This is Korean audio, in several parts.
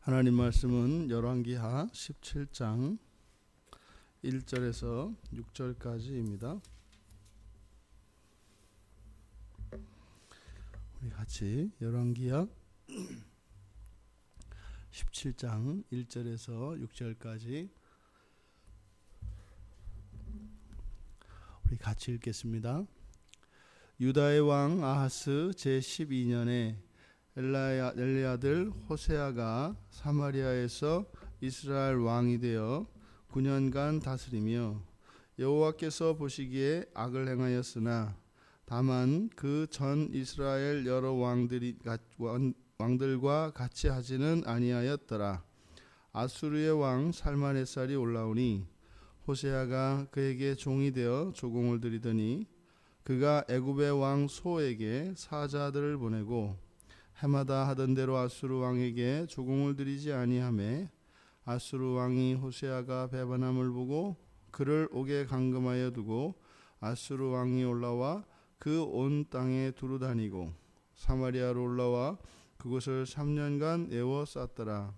하나님 말씀은 열왕기하 17장 1절에서 6절까지입니다. 우리 같이 열왕기하 17장 1절에서 6절까지 우리 같이 읽겠습니다. 유다의 왕 아하스 제12년에 엘의 아들 호세아가 사마리아에서 이스라엘 왕이 되어 9년간 다스리며 여호와께서 보시기에 악을 행하였으나 다만 그 전 이스라엘 여러 왕들과 같이 하지는 아니하였더라. 아수르의 왕 살마네살이 올라오니 호세아가 그에게 종이 되어 조공을 드리더니 그가 애굽의 왕 소에게 사자들을 보내고 해마다 하던 대로 아수르 왕에게 조공을 드리지 아니하매 아수르 왕이 호세아가 배반함을 보고 그를 옥에 감금하여 두고 아수르 왕이 올라와 그 온 땅에 두루 다니고 사마리아로 올라와 그곳을 3년간 에워쌌더라.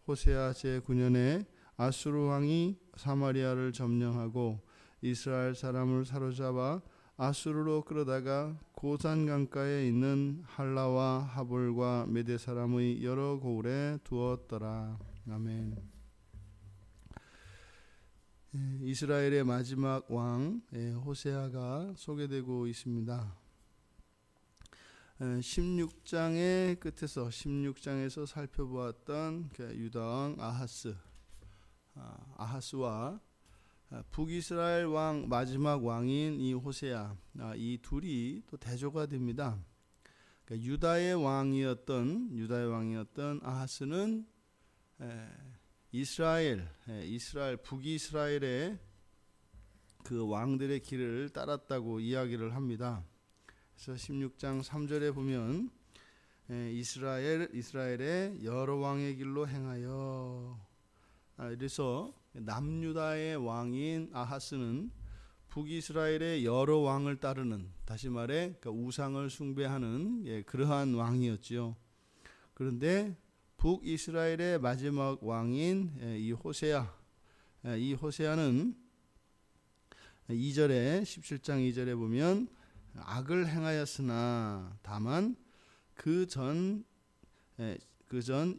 호세아 제9년에 아수르 왕이 사마리아를 점령하고 이스라엘 사람을 사로잡아 아수르로 끌어다가 고산 강가에 있는 할라와 하볼과 메대 사람의 여러 고을에 두었더라. 아멘. 이스라엘의 마지막 왕 호세아가 소개되고 있습니다. 16장의 끝에서 16장에서 살펴보았던 유다 왕 아하스와 북이스라엘 왕 마지막 왕인 이 호세아, 이 둘이 또 대조가 됩니다. 그러니까 유다의 왕이었던 아하스는 이스라엘 북이스라엘의 그 왕들의 길을 따랐다고 이야기를 합니다. 그래서 16장 3절에 보면 이스라엘의 여러 왕의 길로 행하여, 그래서 남유다의 왕인 아하스는 북이스라엘의 여러 왕을 따르는, 다시 말해 그러니까 우상을 숭배하는 그러한 왕이었지요. 그런데 북이스라엘의 마지막 왕인 이 호세아는 2절에 17장 2절에 보면 악을 행하였으나 다만 그 전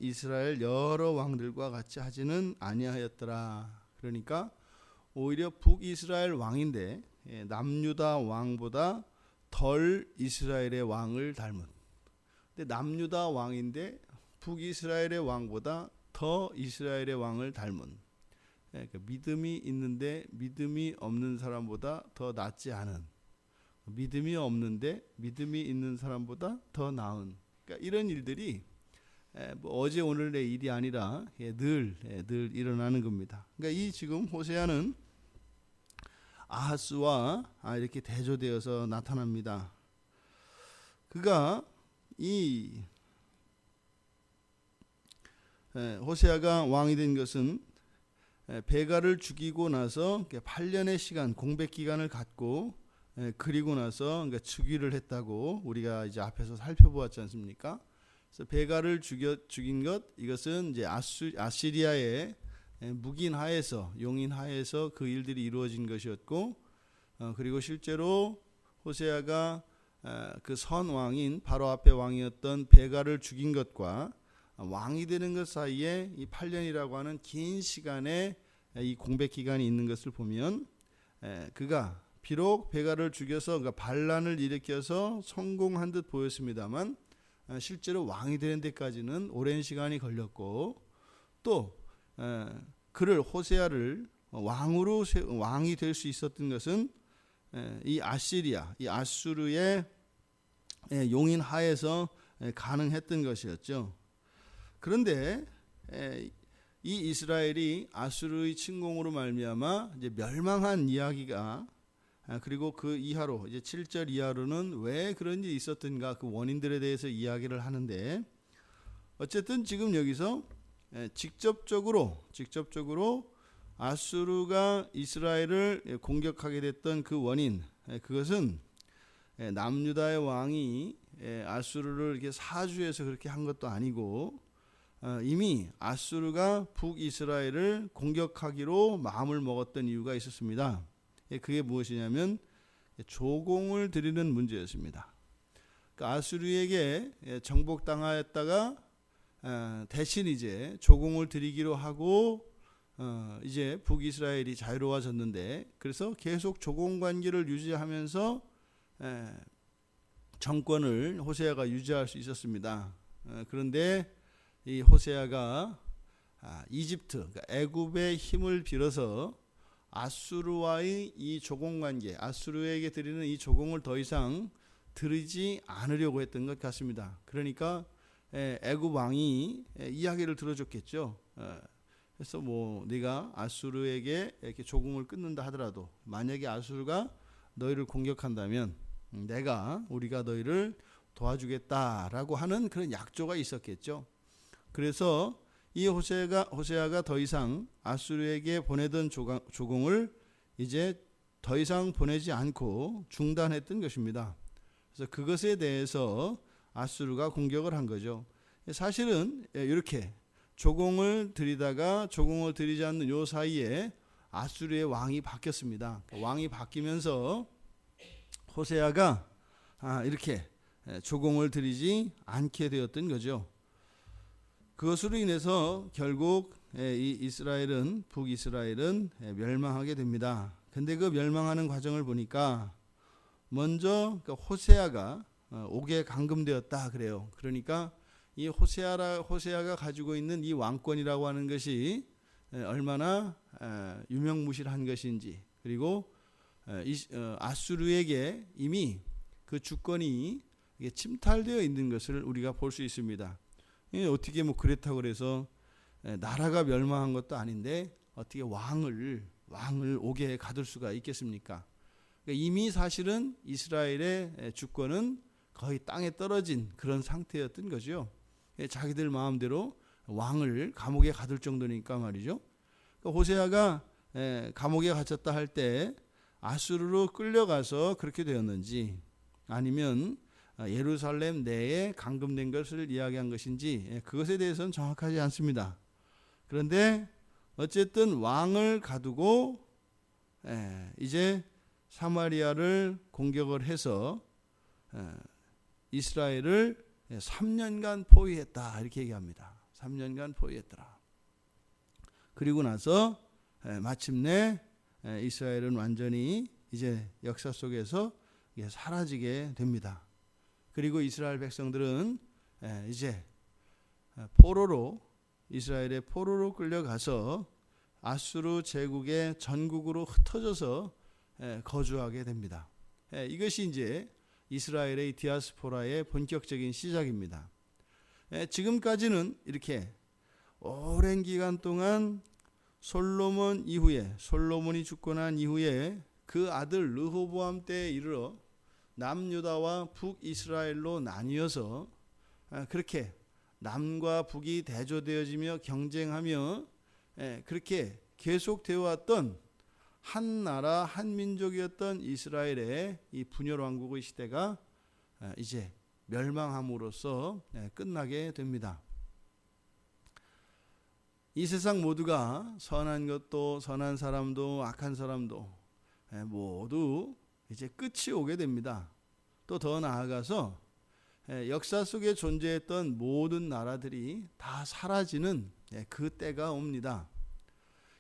이스라엘 여러 왕들과 같이 하지는 아니하였더라. 그러니까 오히려 북이스라엘 왕인데 남유다 왕보다 덜 이스라엘의 왕을 닮은, 근데 남유다 왕인데 북이스라엘의 왕보다 더 이스라엘의 왕을 닮은, 그러니까 믿음이 있는데 믿음이 없는 사람보다 더 낫지 않은, 믿음이 없는데 믿음이 있는 사람보다 더 나은, 그러니까 이런 일들이 어제 오늘의 일이 아니라 늘 일어나는 겁니다. 그러니까 이 지금 호세아는 아하스와 이렇게 대조되어서 나타납니다. 그가 이 호세아가 왕이 된 것은 베가를 죽이고 나서 8년의 시간 공백 기간을 갖고 그리고 나서 그러니까 즉위를 했다고 우리가 이제 앞에서 살펴보았지 않습니까? 그래서 베가를 죽인 것, 이것은 이제 아시리아의 묵인 하에서, 용인 하에서 그 일들이 이루어진 것이었고, 그리고 실제로 호세아가 그 선 왕인 바로 앞에 왕이었던 베가를 죽인 것과 왕이 되는 것 사이에 이 8년이라고 하는 긴 시간의 이 공백 기간이 있는 것을 보면 그가 비록 베가를 죽여서 그러니까 반란을 일으켜서 성공한 듯 보였습니다만 실제로 왕이 되는 데까지는 오랜 시간이 걸렸고, 또 그를 호세아를 왕이 될 수 있었던 것은 이 아수르의 용인 하에서 가능했던 것이었죠. 그런데 이 이스라엘이 아수르의 침공으로 말미암아 이제 멸망한 이야기가, 그리고 그 이하로 이제 7절 이하로는 왜 그런 일이 있었던가 그 원인들에 대해서 이야기를 하는데, 어쨌든 지금 여기서 직접적으로 아수르가 이스라엘을 공격하게 됐던 그 원인, 그것은 남유다의 왕이 아수르를 이렇게 사주해서 그렇게 한 것도 아니고 이미 아수르가 북이스라엘을 공격하기로 마음을 먹었던 이유가 있었습니다. 그게 무엇이냐면 조공을 드리는 문제였습니다. 그러니까 아수르에게 정복당하였다가 대신 이제 조공을 드리기로 하고 이제 북이스라엘이 자유로워졌는데, 그래서 계속 조공 관계를 유지하면서 정권을 호세아가 유지할 수 있었습니다. 그런데 이 호세아가 이집트, 그러니까 애굽의 힘을 빌어서 아수르와의 이 조공 관계, 아수르에게 드리는 이 조공을 더 이상 드리지 않으려고 했던 것 같습니다. 그러니까 애굽 왕이 이야기를 들어줬겠죠. 그래서 뭐 네가 아수르에게 이렇게 조공을 끊는다 하더라도 만약에 아수르가 너희를 공격한다면 우리가 너희를 도와주겠다라고 하는 그런 약조가 있었겠죠. 그래서 이 호세아가 더 이상 아수르에게 보내던 조공을 이제 더 이상 보내지 않고 중단했던 것입니다. 그래서 그것에 대해서 아수르가 공격을 한 거죠. 사실은 이렇게 조공을 드리다가 조공을 드리지 않는 요 사이에 아수르의 왕이 바뀌었습니다. 왕이 바뀌면서 호세아가 이렇게 조공을 드리지 않게 되었던 거죠. 그것으로 인해서 결국 이 북이스라엘은 멸망하게 됩니다. 근데 그 멸망하는 과정을 보니까 먼저 호세아가 옥에 감금되었다 그래요. 그러니까 이 호세아가 가지고 있는 이 왕권이라고 하는 것이 얼마나 유명무실한 것인지, 그리고 아수르에게 이미 그 주권이 침탈되어 있는 것을 우리가 볼 수 있습니다. 어떻게 뭐 그렇다고 그래서 나라가 멸망한 것도 아닌데 어떻게 왕을 옥에 가둘 수가 있겠습니까? 그러니까 이미 사실은 이스라엘의 주권은 거의 땅에 떨어진 그런 상태였던 거죠. 자기들 마음대로 왕을 감옥에 가둘 정도니까 말이죠. 그러니까 호세아가 감옥에 갇혔다 할 때 아수르로 끌려가서 그렇게 되었는지, 아니면 예루살렘 내에 감금된 것을 이야기한 것인지 그것에 대해서는 정확하지 않습니다. 그런데 어쨌든 왕을 가두고 이제 사마리아를 공격을 해서 이스라엘을 3년간 포위했다 이렇게 얘기합니다. 3년간 포위했더라. 그리고 나서 마침내 이스라엘은 완전히 이제 역사 속에서 사라지게 됩니다. 그리고 이스라엘 백성들은 이제 이스라엘의 포로로 끌려가서 아수르 제국의 전국으로 흩어져서 거주하게 됩니다. 이것이 이제 이스라엘의 디아스포라의 본격적인 시작입니다. 지금까지는 이렇게 오랜 기간 동안 솔로몬이 주권한 이후에 그 아들 르호보암 때에 이르러 남유다와 북이스라엘로 나뉘어서 그렇게 남과 북이 대조되어지며 경쟁하며 그렇게 계속되어 왔던 한 나라 한 민족이었던 이스라엘의 이 분열 왕국의 시대가 이제 멸망함으로써 끝나게 됩니다. 이 세상 모두가 선한 것도 선한 사람도 악한 사람도 모두 이제 끝이 오게 됩니다. 또 더 나아가서 역사 속에 존재했던 모든 나라들이 다 사라지는 그 때가 옵니다.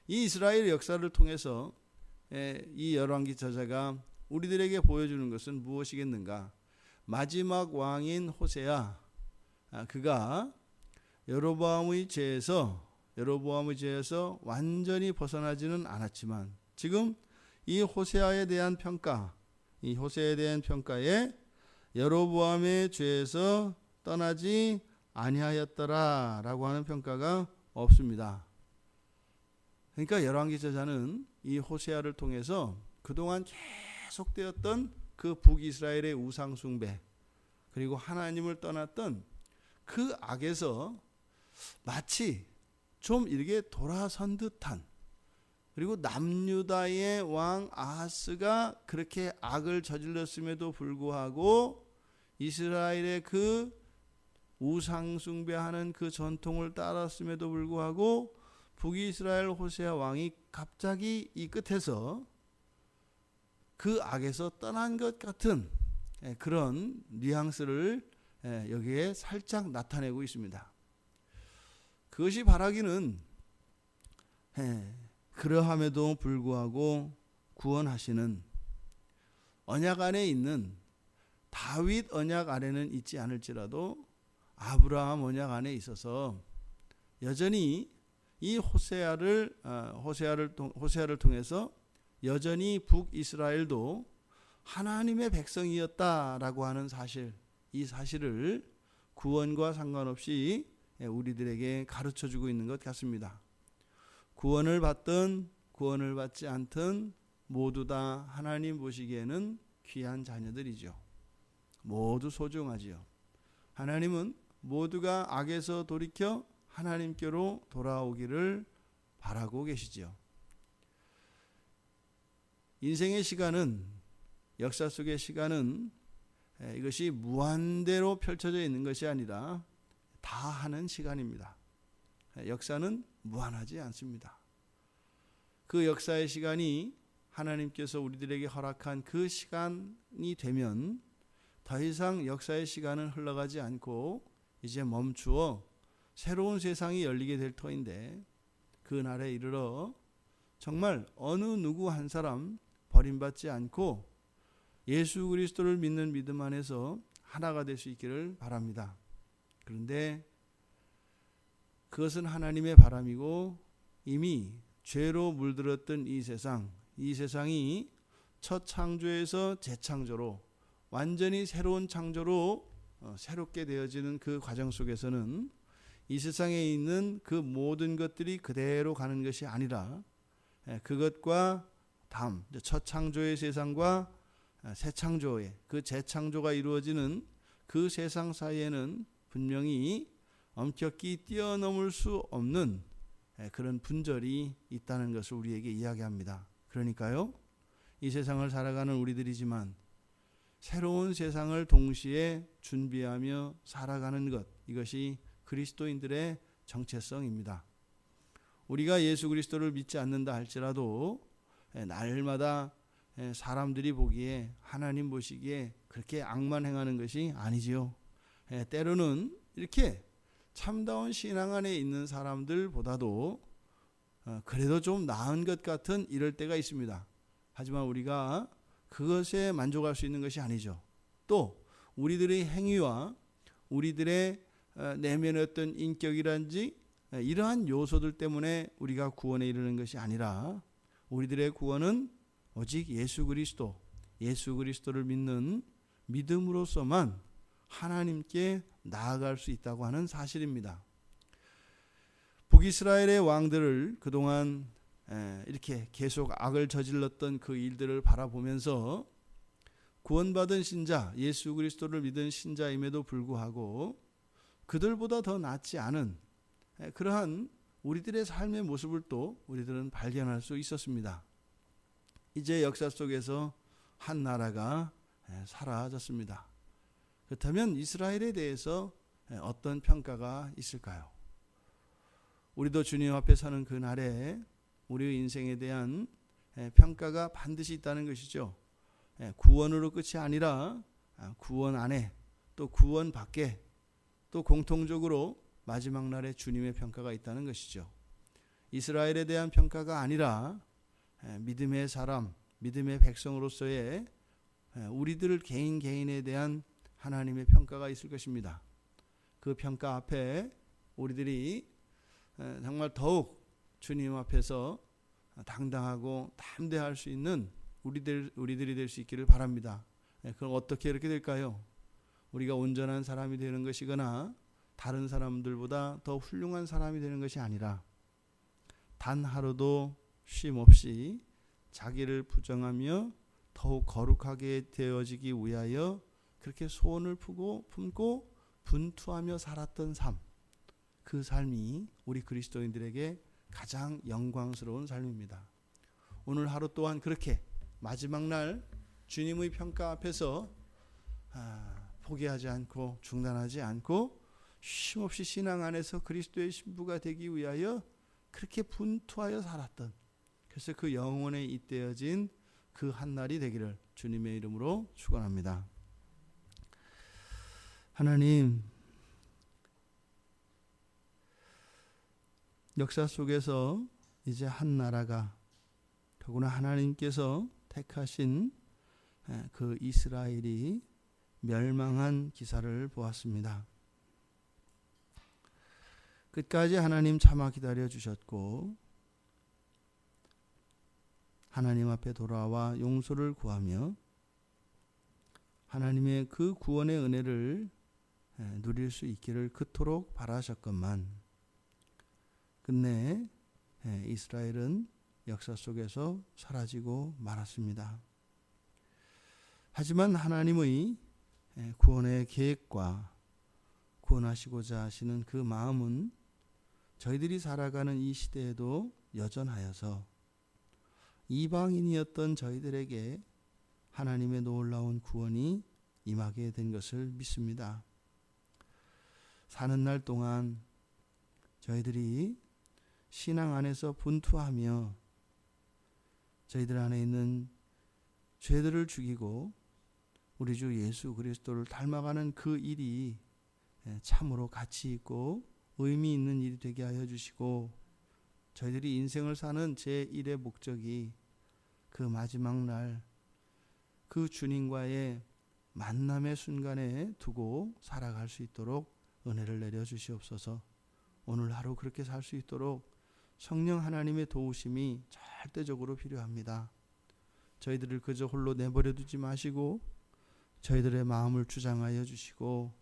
이 이스라엘 역사를 통해서 이 열왕기 저자가 우리들에게 보여주는 것은 무엇이겠는가? 마지막 왕인 호세아, 그가 여로보암의 죄에서 완전히 벗어나지는 않았지만 지금 이 호세아에 대한 평가에 여로보암의 죄에서 떠나지 아니하였더라라고 하는 평가가 없습니다. 그러니까 열왕기 저자는 이 호세아를 통해서 그동안 계속되었던 그 북이스라엘의 우상 숭배, 그리고 하나님을 떠났던 그 악에서 마치 좀 이렇게 돌아선 듯한, 그리고 남유다의 왕 아하스가 그렇게 악을 저질렀음에도 불구하고 이스라엘의 그 우상 숭배하는 그 전통을 따랐음에도 불구하고 북이스라엘 호세아 왕이 갑자기 이 끝에서 그 악에서 떠난 것 같은 그런 뉘앙스를 여기에 살짝 나타내고 있습니다. 그것이 바라기는 그러함에도 불구하고 구원하시는 언약 안에 있는 다윗 언약 안에는 있지 않을지라도 아브라함 언약 안에 있어서 여전히 이 호세아를 통해서 여전히 북이스라엘도 하나님의 백성이었다라고 하는 사실, 이 사실을 구원과 상관없이 우리들에게 가르쳐주고 있는 것 같습니다. 구원을 받든 구원을 받지 않든 모두 다 하나님 보시기에는 귀한 자녀들이죠. 모두 소중하지요. 하나님은 모두가 악에서 돌이켜 하나님께로 돌아오기를 바라고 계시지요. 인생의 시간은, 역사 속의 시간은 이것이 무한대로 펼쳐져 있는 것이 아니라 다 하는 시간입니다. 역사는 무한하지 않습니다. 그 역사의 시간이 하나님께서 우리들에게 허락한 그 시간이 되면 더 이상 역사의 시간은 흘러가지 않고 이제 멈추어 새로운 세상이 열리게 될 터인데, 그 날에 이르러 정말 어느 누구 한 사람 버림받지 않고 예수 그리스도를 믿는 믿음 안에서 하나가 될 수 있기를 바랍니다. 그런데 그것은 하나님의 바람이고 이미 죄로 물들었던 이 세상이 첫 창조에서 재창조로 완전히 새로운 창조로 새롭게 되어지는 그 과정 속에서는 이 세상에 있는 그 모든 것들이 그대로 가는 것이 아니라 그것과 다음 첫 창조의 세상과 새 창조의 그 재창조가 이루어지는 그 세상 사이에는 분명히 엄격히 뛰어넘을 수 없는 그런 분절이 있다는 것을 우리에게 이야기합니다. 그러니까요, 이 세상을 살아가는 우리들이지만 새로운 세상을 동시에 준비하며 살아가는 것, 이것이 그리스도인들의 정체성입니다. 우리가 예수 그리스도를 믿지 않는다 할지라도 날마다 사람들이 보기에, 하나님 보시기에 그렇게 악만 행하는 것이 아니지요. 때로는 이렇게 참다운 신앙 안에 있는 사람들보다도 그래도 좀 나은 것 같은 이럴 때가 있습니다. 하지만 우리가 그것에 만족할 수 있는 것이 아니죠. 또 우리들의 행위와 우리들의 내면의 어떤 인격이란지 이러한 요소들 때문에 우리가 구원에 이르는 것이 아니라 우리들의 구원은 오직 예수 그리스도를 믿는 믿음으로서만 하나님께 나아갈 수 있다고 하는 사실입니다. 북이스라엘의 왕들을 그동안 이렇게 계속 악을 저질렀던 그 일들을 바라보면서 구원받은 신자, 예수 그리스도를 믿은 신자임에도 불구하고 그들보다 더 낫지 않은 그러한 우리들의 삶의 모습을 또 우리들은 발견할 수 있었습니다. 이제 역사 속에서 한 나라가 사라졌습니다. 그렇다면 이스라엘에 대해서 어떤 평가가 있을까요? 우리도 주님 앞에 서는 그 날에 우리의 인생에 대한 평가가 반드시 있다는 것이죠. 구원으로 끝이 아니라 구원 안에 또 구원 밖에 또 공통적으로 마지막 날에 주님의 평가가 있다는 것이죠. 이스라엘에 대한 평가가 아니라 믿음의 사람, 믿음의 백성으로서의 우리들 개인에 대한 하나님의 평가가 있을 것입니다. 그 평가 앞에 우리들이 정말 더욱 주님 앞에서 당당하고 담대할 수 있는 우리들이 될 수 있기를 바랍니다. 그럼 어떻게 이렇게 될까요? 우리가 온전한 사람이 되는 것이거나 다른 사람들보다 더 훌륭한 사람이 되는 것이 아니라 단 하루도 쉼 없이 자기를 부정하며 더욱 거룩하게 되어지기 위하여 그렇게 소원을 품고 분투하며 살았던 삶, 그 삶이 우리 그리스도인들에게 가장 영광스러운 삶입니다. 오늘 하루 또한 그렇게 마지막 날 주님의 평가 앞에서 포기하지 않고 중단하지 않고 쉼없이 신앙 안에서 그리스도의 신부가 되기 위하여 그렇게 분투하여 살았던, 그래서 그 영혼에 잇대어진 그 한날이 되기를 주님의 이름으로 축원합니다. 하나님, 역사 속에서 이제 한 나라가, 더구나 하나님께서 택하신 그 이스라엘이 멸망한 기사를 보았습니다. 끝까지 하나님 참아 기다려 주셨고, 하나님 앞에 돌아와 용서를 구하며 하나님의 그 구원의 은혜를 누릴 수 있기를 그토록 바라셨건만, 끝내 이스라엘은 역사 속에서 사라지고 말았습니다. 하지만 하나님의 구원의 계획과 구원하시고자 하시는 그 마음은 저희들이 살아가는 이 시대에도 여전하여서 이방인이었던 저희들에게 하나님의 놀라운 구원이 임하게 된 것을 믿습니다. 사는 날 동안 저희들이 신앙 안에서 분투하며 저희들 안에 있는 죄들을 죽이고 우리 주 예수 그리스도를 닮아가는 그 일이 참으로 가치 있고 의미 있는 일이 되게 하여 주시고, 저희들이 인생을 사는 제1의 목적이 그 마지막 날 그 주님과의 만남의 순간에 두고 살아갈 수 있도록 은혜를 내려 주시옵소서. 오늘 하루 그렇게 살 수 있도록 성령 하나님의 도우심이 절대적으로 필요합니다. 저희들을 그저 홀로 내버려 두지 마시고 저희들의 마음을 주장하여 주시고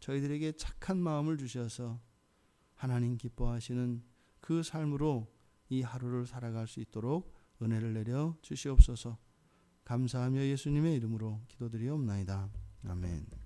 저희들에게 착한 마음을 주셔서 하나님 기뻐하시는 그 삶으로 이 하루를 살아갈 수 있도록 은혜를 내려 주시옵소서. 감사하며 예수님의 이름으로 기도드리옵나이다. 아멘.